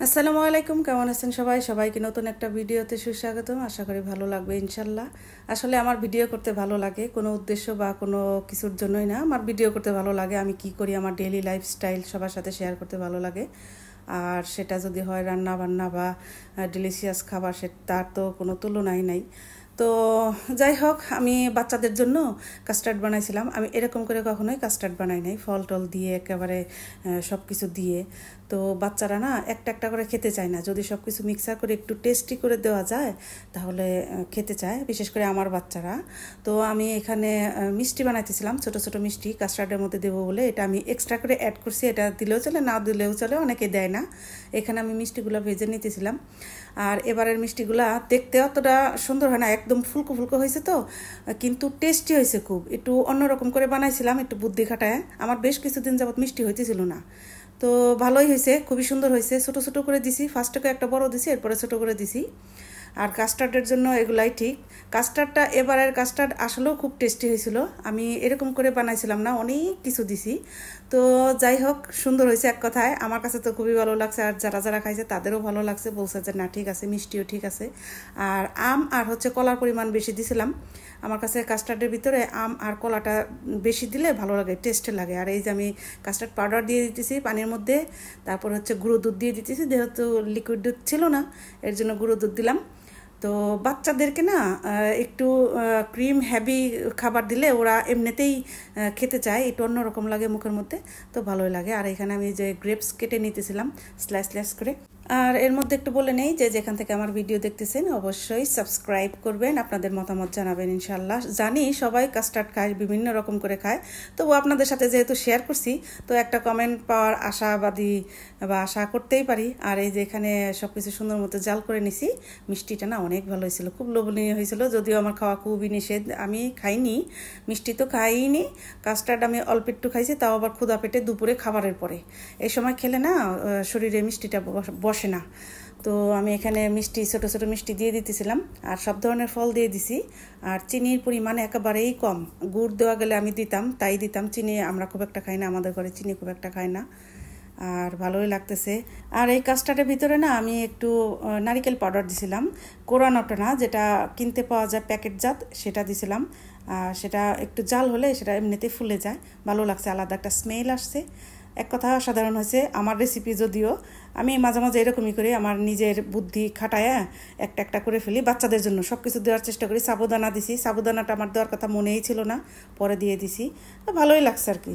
আসসালামু আলাইকুম, কেমন আছেন সবাই? সবাইকে নতুন একটা ভিডিওতে সুস্বাগতম। আশা করি ভালো লাগবে ইনশাল্লাহ। আসলে আমার ভিডিও করতে ভালো লাগে, কোনো উদ্দেশ্য বা কোনো কিছুর জন্যই না। আমার ভিডিও করতে ভালো লাগে, আমি কি করি, আমার ডেইলি লাইফস্টাইল সবার সাথে শেয়ার করতে ভালো লাগে। আর সেটা যদি হয় রান্না বান্না বা ডিলিশিয়াস খাবার, সে তার তো কোনো তুলনাই নাই। তো যাই হোক, আমি বাচ্চাদের জন্য কাস্টার্ড বানাইছিলাম। আমি এরকম করে কখনোই কাস্টার্ড বানাই নাই, ফল টল দিয়ে একেবারে সব কিছু দিয়ে। তো বাচ্চারা না একটা একটা করে খেতে চায় না। যদি সব কিছু মিক্সার করে একটু টেস্টি করে দেওয়া যায় তাহলে খেতে চায়, বিশেষ করে আমার বাচ্চারা। তো আমি এখানে মিষ্টি বানাইতেছিলাম, ছোট ছোট মিষ্টি কাস্টার্ডের মধ্যে দেবো বলে। এটা আমি এক্সট্রা করে অ্যাড করছি, এটা দিলেও চলে, না দিলেও চলে, অনেকে দেয় না। এখানে আমি মিষ্টিগুলো ভেজে নিতেছিলাম। আর এবারের মিষ্টিগুলা দেখতে অতটা সুন্দর হয় না, একদম ফুলকো ফুলকো হয়েছে তো, কিন্তু টেস্টি হয়েছে খুব। একটু অন্যরকম করে বানাইছিলাম, একটু বুদ্ধি খাটায়। আমার বেশ কিছুদিন যাবত মিষ্টি হইতেছিল না, তো ভালোই হয়েছে, খুবই সুন্দর হয়েছে। ছোটো ছোটো করে দিছি, ফার্স্টকে একটা বড় দিছি, এরপরে ছোটো করে দিছি। আর কাস্টার্ডের জন্য এগুলাই ঠিক। কাস্টার্ডটা এবারের কাস্টার্ড আসলেও খুব টেস্টি হয়েছিল। আমি এরকম করে বানাইছিলাম না, অনেক কিছু দিছি। তো যাই হোক, সুন্দর হয়েছে এক কথায়। আমার কাছে তো খুবই ভালো লাগছে, আর যারা যারা খাইছে তাদেরও ভালো লাগছে, বলছে যে না ঠিক আছে, মিষ্টিও ঠিক আছে। আর আম আর কলার পরিমাণ বেশি দিছিলাম। আমার কাছে কাস্টার্ডের ভিতরে আম আর কলাটা বেশি দিলে ভালো লাগে, টেস্টে লাগে। আর এই যে আমি কাস্টার্ড পাউডার দিয়ে দিতেছি পানির মধ্যে, তারপর গুঁড়ো দুধ দিয়ে দিতেছি, যেহেতু লিকুইড দুধ ছিল না এর জন্য গুঁড়ো দুধ দিলাম। তো বাচ্চাদেরকে না একটু ক্রিম হ্যাভি খাবার দিলে ওরা এমনিতেই খেতে চায়, একটু অন্যরকম লাগে মুখের মধ্যে, তো ভালোই লাগে। আর এখানে আমি যে গ্রেপস কেটে নিতেছিলাম স্ল্যাশ স্ল্যাশ করে। আর এর মধ্যে একটু বলে নেই যে যেখান থেকে আমার ভিডিও দেখতেছেন অবশ্যই সাবস্ক্রাইব করবেন, আপনাদের মতামত জানাবেন ইনশাল্লাহ। জানি সবাই কাস্টার্ড খায়, বিভিন্ন রকম করে খায়, তবু আপনাদের সাথে যেহেতু শেয়ার করছি, তো একটা কমেন্ট পাওয়ার আশাবাদী বা আশা করতেই পারি। আর এই যে এখানে সব কিছু সুন্দর মতো জাল করে নিছি। মিষ্টিটা না অনেক ভালো হয়েছিল, খুব লোভনীয় হয়েছিল, যদিও আমার খাওয়া খুবই নিষেধ, আমি খাইনি মিষ্টি, তো খাইনি। কাস্টার্ড আমি অল্প একটু খাইছি, তাও আবার ক্ষুধা পেটে দুপুরে খাবারের পরে। এই সময় খেলে না শরীরে মিষ্টিটা বসে না। তো আমি এখানে মিষ্টি, ছোটো ছোটো মিষ্টি দিয়ে দিতেছিলাম, আর সব ধরনের ফল দিয়ে দিছি। আর চিনির পরিমাণ একেবারেই কম, গুড় দেওয়া গেলে আমি দিতাম, তাই দিতাম। চিনি আমরা খুব একটা খাই না, আমাদের ঘরে চিনি খুব একটা খায় না। আর ভালোই লাগতেছে। আর এই কাস্টার্ডের ভিতরে না আমি একটু নারিকেল পাউডার দিছিলাম, কোরানোটা না, যেটা কিনতে পাওয়া যায় প্যাকেটজাত, সেটা দিছিলাম। সেটা একটু জাল হলে সেটা এমনিতেই ফুলে যায়, ভালো লাগছে, আলাদা একটা স্মেল আসছে। এক কথা সাধারণ হয়েছে আমার রেসিপি, যদিও আমি মাঝে মাঝে এরকমই করি, আমার নিজের বুদ্ধি খাটায় একটা একটা করে ফেলি। বাচ্চাদের জন্য সব কিছু দেওয়ার চেষ্টা করি। সাবুদানা দিছি, সাবুদানাটা আমার দেওয়ার কথা মনেই ছিল না, পরে দিয়ে দিছি, তো ভালোই লাগছে আর কি।